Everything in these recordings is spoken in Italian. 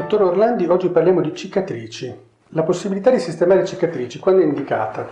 Dottor Orlandi, oggi parliamo di cicatrici. La possibilità di sistemare cicatrici, quando è indicata?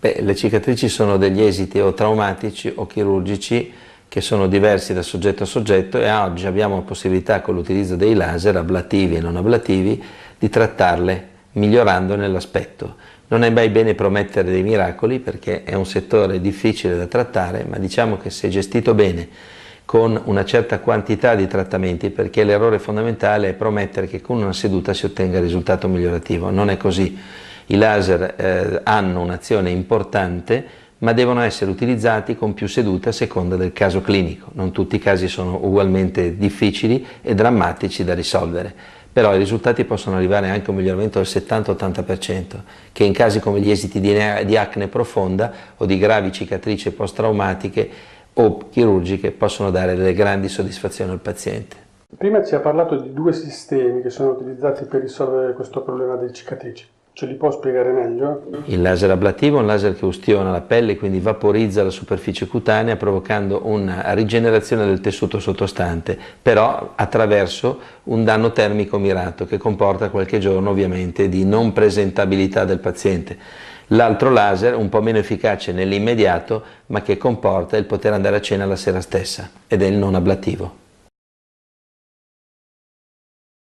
Le cicatrici sono degli esiti o traumatici o chirurgici che sono diversi da soggetto a soggetto e oggi abbiamo la possibilità con l'utilizzo dei laser ablativi e non ablativi di trattarle migliorandone l'aspetto. Non è mai bene promettere dei miracoli perché è un settore difficile da trattare, ma diciamo che se gestito bene con una certa quantità di trattamenti, perché l'errore fondamentale è promettere che con una seduta si ottenga il risultato migliorativo. Non è così. I laser hanno un'azione importante, ma devono essere utilizzati con più sedute a seconda del caso clinico. Non tutti i casi sono ugualmente difficili e drammatici da risolvere, però i risultati possono arrivare anche a un miglioramento del 70-80%, che in casi come gli esiti di acne profonda o di gravi cicatrici post-traumatiche o chirurgiche possono dare delle grandi soddisfazioni al paziente. Prima ci ha parlato di due sistemi che sono utilizzati per risolvere questo problema delle cicatrici. Ce li può spiegare meglio? Il laser ablativo è un laser che ustiona la pelle, quindi vaporizza la superficie cutanea provocando una rigenerazione del tessuto sottostante, però attraverso un danno termico mirato che comporta qualche giorno ovviamente di non presentabilità del paziente. L'altro laser, un po' meno efficace nell'immediato, ma che comporta il poter andare a cena la sera stessa, ed è il non ablativo.